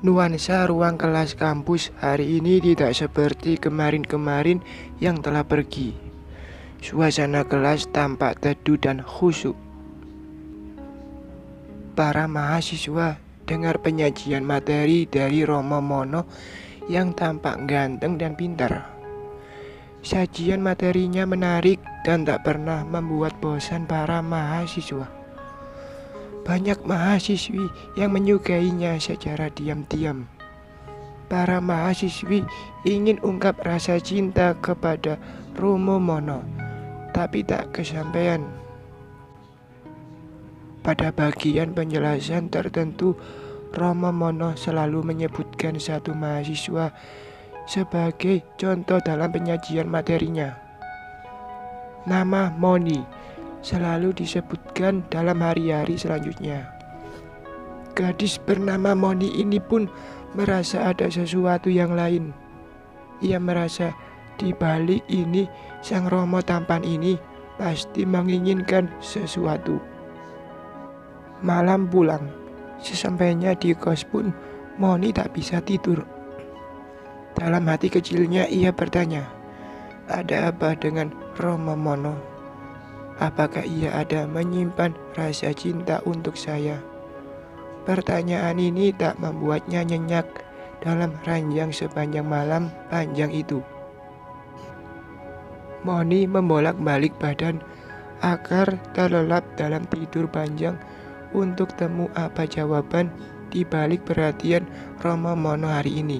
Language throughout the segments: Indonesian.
Nuansa ruang kelas kampus hari ini tidak seperti kemarin-kemarin yang telah pergi. Suasana kelas tampak teduh dan khusyuk. Para mahasiswa dengar penyajian materi dari Romo Mono yang tampak ganteng dan pintar. Sajian materinya menarik dan tak pernah membuat bosan para mahasiswa. Banyak mahasiswi yang menyukainya secara diam-diam. Para mahasiswi ingin ungkap rasa cinta kepada Romo Mono, tapi tak kesampaian. Pada bagian penjelasan tertentu, Romo Mono selalu menyebutkan satu mahasiswa sebagai contoh dalam penyajian materinya. Nama Moni selalu disebutkan dalam hari-hari selanjutnya. Gadis bernama Moni ini pun merasa ada sesuatu yang lain. Ia merasa di balik ini sang Romo tampan ini pasti menginginkan sesuatu. Malam pulang, sesampainya di kos pun Moni tak bisa tidur. Dalam hati kecilnya ia bertanya, ada apa dengan Romo Mono? Apakah ia ada menyimpan rasa cinta untuk saya? Pertanyaan ini tak membuatnya nyenyak dalam ranjang sepanjang malam panjang itu. Moni membolak-balik badan agar terlelap dalam tidur panjang untuk temu apa jawaban di balik perhatian Romo Mono hari ini.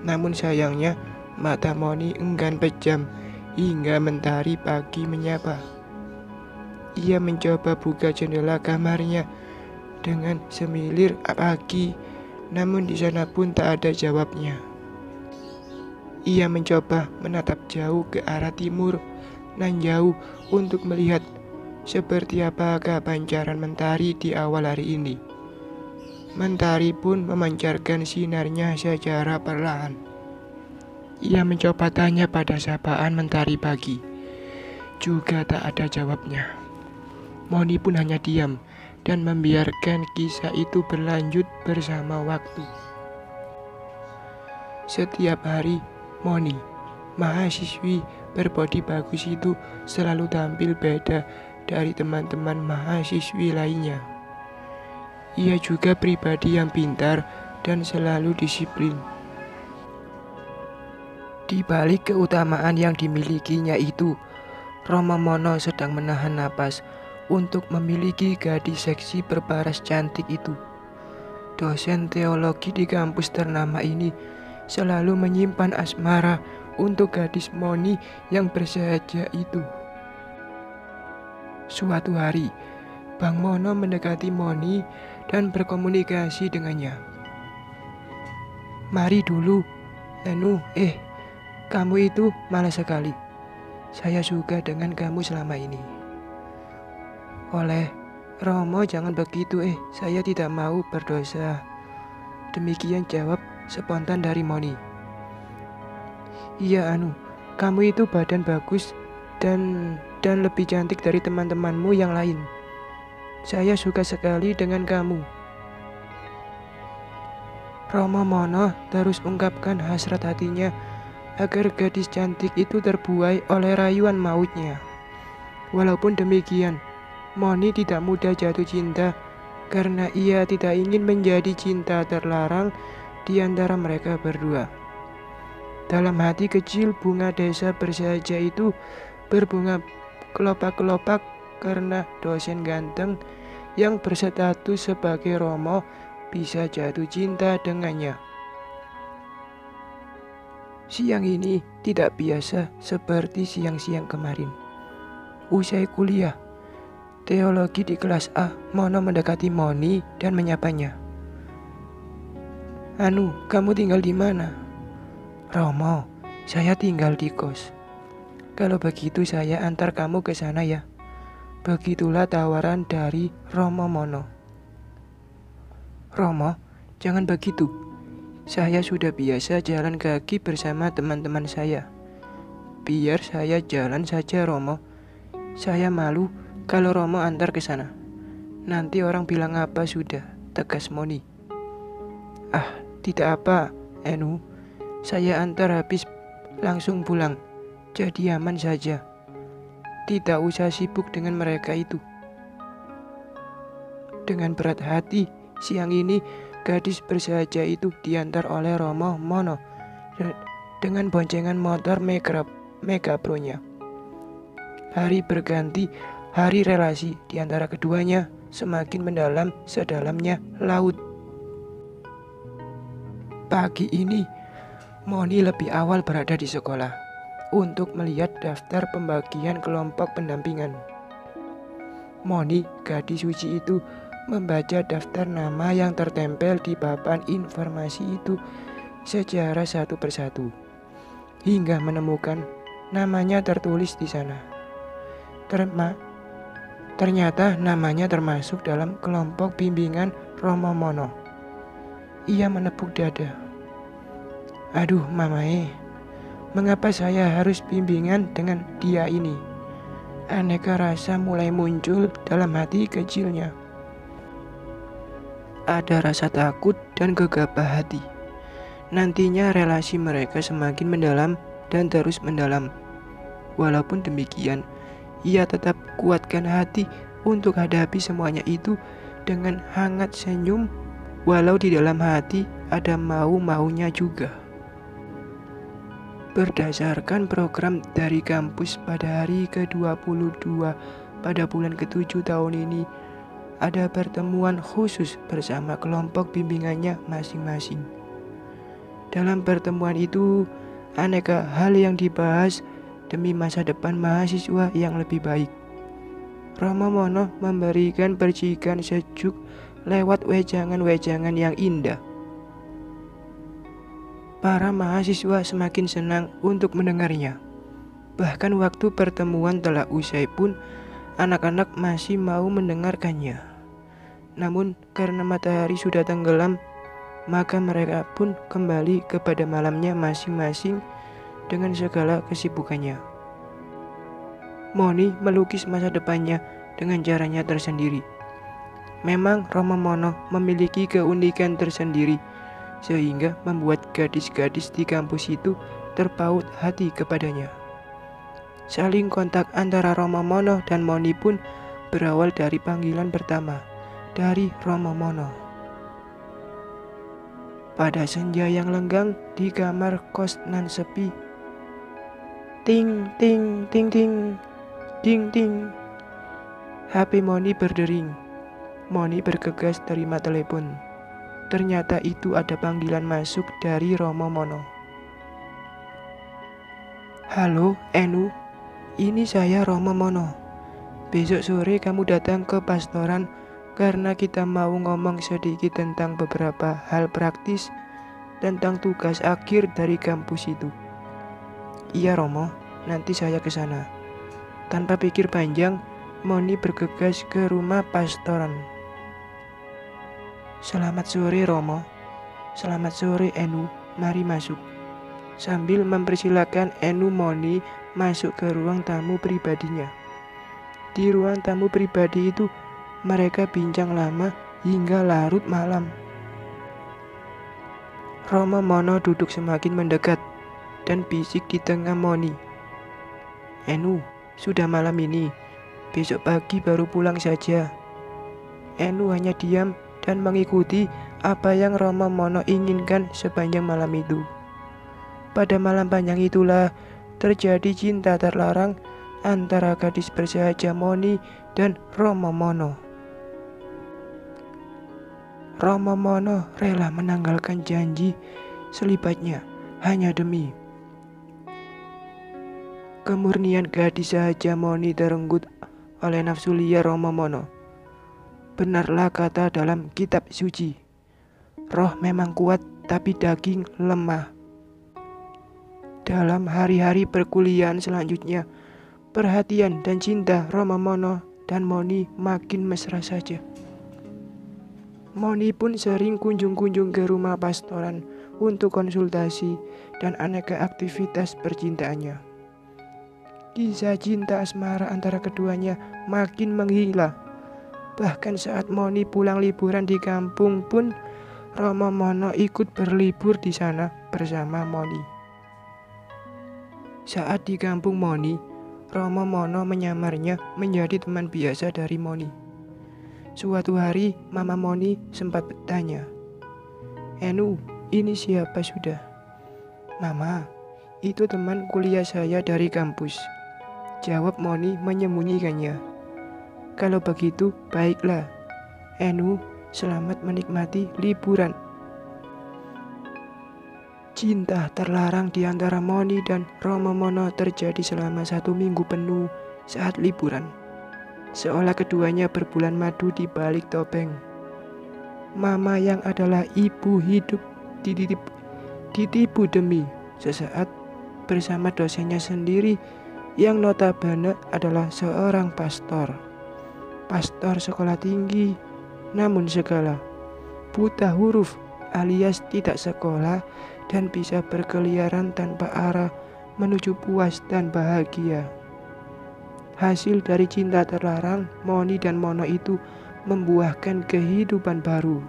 Namun sayangnya mata Moni enggan pejam hingga mentari pagi menyapa. Ia mencoba buka jendela kamarnya dengan semilir pagi, namun di sana pun tak ada jawabnya. Ia mencoba menatap jauh ke arah timur nan jauh untuk melihat seperti apakah pancaran mentari di awal hari ini. Mentari pun memancarkan sinarnya secara perlahan. Ia mencoba tanya pada sapaan mentari pagi, juga tak ada jawabnya. Moni pun hanya diam dan membiarkan kisah itu berlanjut bersama waktu. Setiap hari, Moni, mahasiswi berbodi bagus itu selalu tampil beda dari teman-teman mahasiswi lainnya. Ia juga pribadi yang pintar dan selalu disiplin. Di balik keutamaan yang dimilikinya itu, Romo Mono sedang menahan napas untuk memiliki gadis seksi berparas cantik itu. Dosen teologi di kampus ternama ini selalu menyimpan asmara untuk gadis Moni yang bersahaja itu. Suatu hari, Bang Mono mendekati Moni dan berkomunikasi dengannya. Mari dulu, kamu itu malas sekali. Saya suka dengan kamu selama ini. Oleh Romo, jangan begitu, saya tidak mau berdosa. Demikian jawab spontan dari Moni. Iya, kamu itu badan bagus dan lebih cantik dari teman-temanmu yang lain. Saya suka sekali dengan kamu. Romo Mono terus ungkapkan hasrat hatinya agar gadis cantik itu terbuai oleh rayuan mautnya. Walaupun demikian, Moni tidak mudah jatuh cinta karena ia tidak ingin menjadi cinta terlarang di antara mereka berdua. Dalam hati kecil, bunga desa bersahaja itu berbunga kelopak-kelopak karena dosen ganteng yang berstatus sebagai Romo bisa jatuh cinta dengannya. Siang ini tidak biasa seperti siang-siang kemarin. Usai kuliah, teologi di kelas A, Mono mendekati Moni dan menyapanya. Kamu tinggal di mana? Romo, saya tinggal di kos. Kalau begitu saya antar kamu ke sana ya. Begitulah tawaran dari Romo Mono. Romo, jangan begitu. Saya sudah biasa jalan kaki bersama teman-teman saya. Biar saya jalan saja, Romo. Saya malu kalau Romo antar ke sana. Nanti orang bilang apa sudah, tegas Moni. Ah, tidak apa, Enu. Saya antar habis langsung pulang. Jadi aman saja. Tidak usah sibuk dengan mereka itu. Dengan berat hati, siang ini gadis bersahaja itu diantar oleh Romo Mono dengan boncengan motor Mega Pro-nya. Hari berganti hari relasi di antara keduanya semakin mendalam sedalamnya laut. Pagi ini, Moni lebih awal berada di sekolah untuk melihat daftar pembagian kelompok pendampingan. Moni, gadis suci itu, membaca daftar nama yang tertempel di papan informasi itu secara satu persatu, hingga menemukan namanya tertulis di sana. Ternyata namanya termasuk dalam kelompok bimbingan Romo Mono. Ia menepuk dada. Aduh mamae, mengapa saya harus bimbingan dengan dia ini? Aneka rasa mulai muncul dalam hati kecilnya. Ada rasa takut dan gegabah hati. Nantinya relasi mereka semakin mendalam dan terus mendalam. Walaupun demikian, ia tetap kuatkan hati untuk hadapi semuanya itu dengan hangat senyum, walau di dalam hati ada mau-maunya juga. Berdasarkan program dari kampus pada hari ke-22 pada bulan ke-7 tahun ini, ada pertemuan khusus bersama kelompok bimbingannya masing-masing. Dalam pertemuan itu, aneka hal yang dibahas demi masa depan mahasiswa yang lebih baik. Romo Mono memberikan percikan sejuk lewat wejangan-wejangan yang indah. Para mahasiswa semakin senang untuk mendengarnya. Bahkan waktu pertemuan telah usai pun, anak-anak masih mau mendengarkannya. Namun karena matahari sudah tenggelam, maka mereka pun kembali kepada malamnya masing-masing dengan segala kesibukannya. Moni melukis masa depannya dengan caranya tersendiri. Memang Romo Mono memiliki keunikan tersendiri, sehingga membuat gadis-gadis di kampus itu terpaut hati kepadanya. Saling kontak antara Romo Mono dan Moni pun berawal dari panggilan pertama dari Romo Mono. Pada senja yang lenggang di kamar kos nan sepi, ting ting ting ting, ding ding. HP Moni berdering. Moni bergegas terima telepon. Ternyata itu ada panggilan masuk dari Romo Mono. Halo, Enu. Ini saya Romo Mono. Besok sore kamu datang ke pastoran karena kita mau ngomong sedikit tentang beberapa hal praktis tentang tugas akhir dari kampus itu. Iya Romo, nanti saya ke sana. Tanpa pikir panjang, Moni bergegas ke rumah pastoran. Selamat sore Romo. Selamat sore Enu, mari masuk. Sambil mempersilakan Enu Moni masuk ke ruang tamu pribadinya. Di ruang tamu pribadi itu mereka bincang lama hingga larut malam. Romo Mono duduk semakin mendekat dan bisik di tengah Moni. Enu, sudah malam ini. Besok pagi baru pulang saja. Enu hanya diam dan mengikuti apa yang Romo Mono inginkan sepanjang malam itu. Pada malam panjang itulah terjadi cinta terlarang antara gadis bersahaja Moni dan Romo Mono. Romo Mono rela menanggalkan janji selibatnya hanya demi kemurnian gadis sahaja Moni terenggut oleh nafsu liar Romo Mono. Benarlah kata dalam kitab suci, roh memang kuat tapi daging lemah. Dalam hari-hari perkuliahan selanjutnya, perhatian dan cinta Romo Mono dan Moni makin mesra saja. Moni pun sering kunjung-kunjung ke rumah pastoran untuk konsultasi dan aneka aktivitas percintaannya. Kisah cinta asmara antara keduanya makin menggila. Bahkan saat Moni pulang liburan di kampung pun, Romo Mono ikut berlibur di sana bersama Moni. Saat di kampung Moni, Romo Mono menyamarnya menjadi teman biasa dari Moni. Suatu hari, Mama Moni sempat bertanya, "Enu, ini siapa sudah?" "Mama, itu teman kuliah saya dari kampus," jawab Moni menyembunyikannya. "Kalau begitu, baiklah. Enu, selamat menikmati liburan." Cinta terlarang di antara Moni dan Romo Mono terjadi selama 1 minggu penuh saat liburan. Seolah keduanya berbulan madu di balik topeng. Mama yang adalah ibu hidup ditipu demi sesaat bersama dosennya sendiri yang notabene adalah seorang pastor. Pastor sekolah tinggi, namun segala buta huruf alias tidak sekolah dan bisa berkeliaran tanpa arah menuju puas dan bahagia. Hasil dari cinta terlarang, Moni dan Mono itu membuahkan kehidupan baru.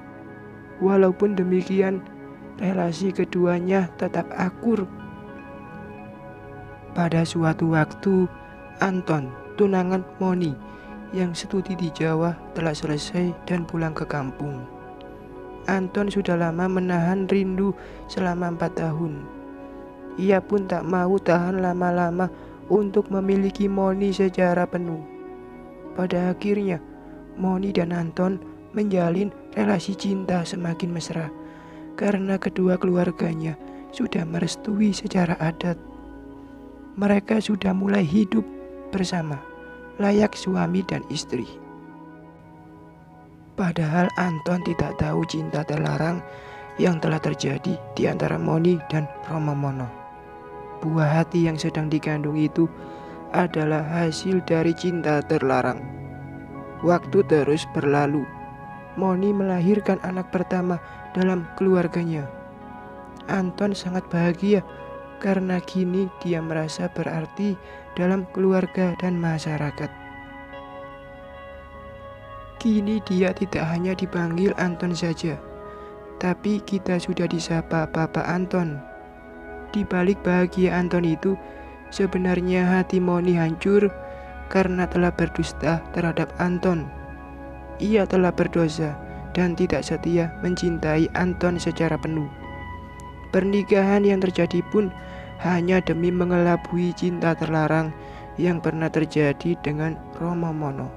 Walaupun demikian, relasi keduanya tetap akur. Pada suatu waktu, Anton, tunangan Moni, yang studi di Jawa telah selesai dan pulang ke kampung. Anton sudah lama menahan rindu selama 4 tahun. Ia pun tak mau tahan lama-lama untuk memiliki Moni secara penuh. Pada akhirnya, Moni dan Anton menjalin relasi cinta semakin mesra karena kedua keluarganya sudah merestui secara adat. Mereka sudah mulai hidup bersama, layak suami dan istri. Padahal Anton tidak tahu cinta terlarang yang telah terjadi di antara Moni dan Romo Mono. Buah hati yang sedang dikandung itu adalah hasil dari cinta terlarang. Waktu terus berlalu. Moni melahirkan anak pertama dalam keluarganya. Anton sangat bahagia karena kini dia merasa berarti dalam keluarga dan masyarakat. Kini dia tidak hanya dipanggil Anton saja, tapi kita sudah disapa Bapak Anton. Di balik bahagia Anton itu, sebenarnya hati Moni hancur karena telah berdusta terhadap Anton. Ia telah berdosa dan tidak setia mencintai Anton secara penuh. Pernikahan yang terjadi pun hanya demi mengelabui cinta terlarang yang pernah terjadi dengan Romo Mono.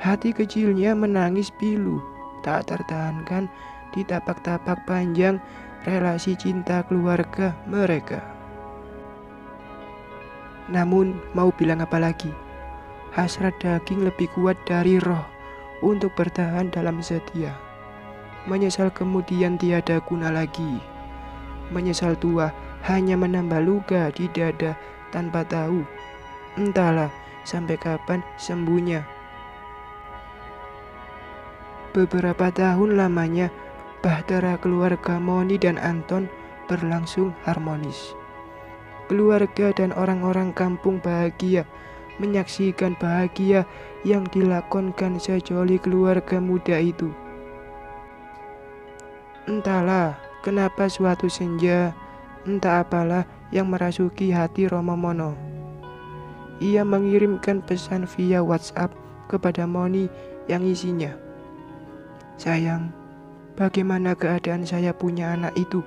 Hati kecilnya menangis pilu, tak tertahankan di tapak-tapak panjang relasi cinta keluarga mereka. Namun mau bilang apa lagi, hasrat daging lebih kuat dari roh untuk bertahan dalam setia. Menyesal kemudian tiada guna lagi. Menyesal tua hanya menambah luka di dada tanpa tahu, entahlah sampai kapan sembuhnya. Beberapa tahun lamanya bahtera keluarga Moni dan Anton berlangsung harmonis. Keluarga dan orang-orang kampung bahagia menyaksikan bahagia yang dilakonkan sejoli keluarga muda itu. Entahlah kenapa suatu senja, entah apalah yang merasuki hati Romo Mono. Ia mengirimkan pesan via WhatsApp kepada Moni yang isinya, "Sayang, bagaimana keadaan saya punya anak itu?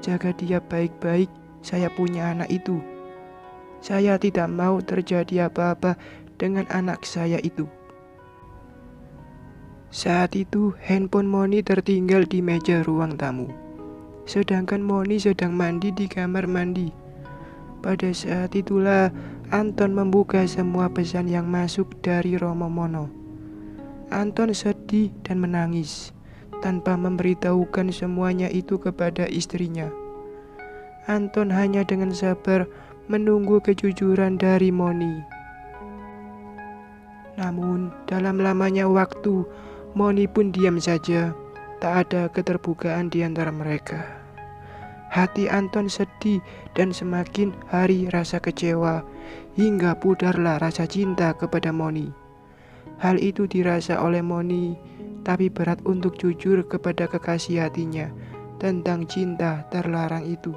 Jaga dia baik-baik, saya punya anak itu. Saya tidak mau terjadi apa-apa dengan anak saya itu." Saat itu handphone Moni tertinggal di meja ruang tamu, sedangkan Moni sedang mandi di kamar mandi. Pada saat itulah Anton membuka semua pesan yang masuk dari Romo Mono. Anton sedih dan menangis tanpa memberitahukan semuanya itu kepada istrinya. Anton hanya dengan sabar menunggu kejujuran dari Moni. Namun dalam lamanya waktu, Moni pun diam saja, tak ada keterbukaan di antara mereka. Hati Anton sedih dan semakin hari rasa kecewa, hingga pudarlah rasa cinta kepada Moni. Hal itu dirasa oleh Moni tapi berat untuk jujur kepada kekasih hatinya tentang cinta terlarang itu.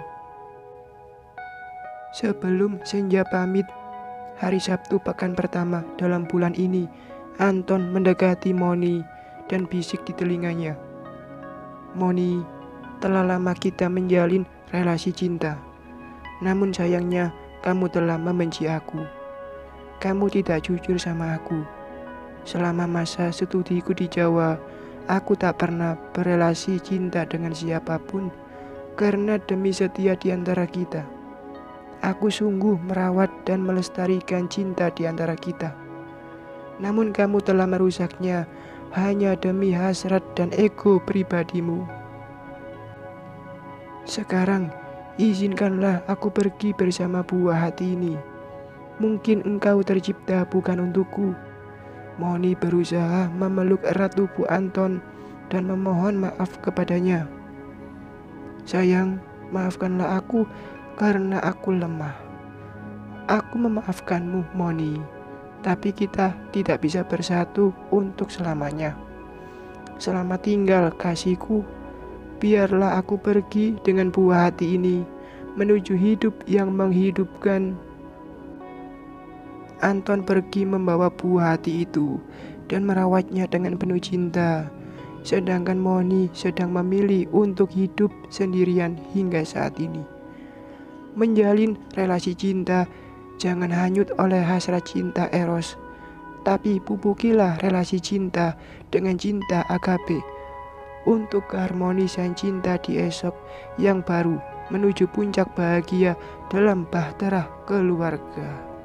Sebelum senja pamit, hari Sabtu pekan pertama dalam bulan ini, Anton mendekati Moni dan bisik di telinganya. "Moni, telah lama kita menjalin relasi cinta. Namun sayangnya kamu telah membenci aku. Kamu tidak jujur sama aku. Selama masa studiku di Jawa, aku tak pernah berelasi cinta dengan siapapun karena demi setia di antara kita. Aku sungguh merawat dan melestarikan cinta di antara kita. Namun kamu telah merusaknya hanya demi hasrat dan ego pribadimu. Sekarang, izinkanlah aku pergi bersama buah hati ini. Mungkin engkau tercipta bukan untukku." Moni berusaha memeluk erat tubuh Anton dan memohon maaf kepadanya. "Sayang, maafkanlah aku karena aku lemah. Aku memaafkanmu, Moni, tapi kita tidak bisa bersatu untuk selamanya. Selamat tinggal, kasihku. Biarlah aku pergi dengan buah hati ini menuju hidup yang menghidupkan." Anton pergi membawa buah hati itu dan merawatnya dengan penuh cinta, sedangkan Moni sedang memilih untuk hidup sendirian hingga saat ini. Menjalin relasi cinta jangan hanyut oleh hasrat cinta eros, tapi pupukilah relasi cinta dengan cinta agape untuk keharmonisan cinta di esok yang baru menuju puncak bahagia dalam bahtera keluarga.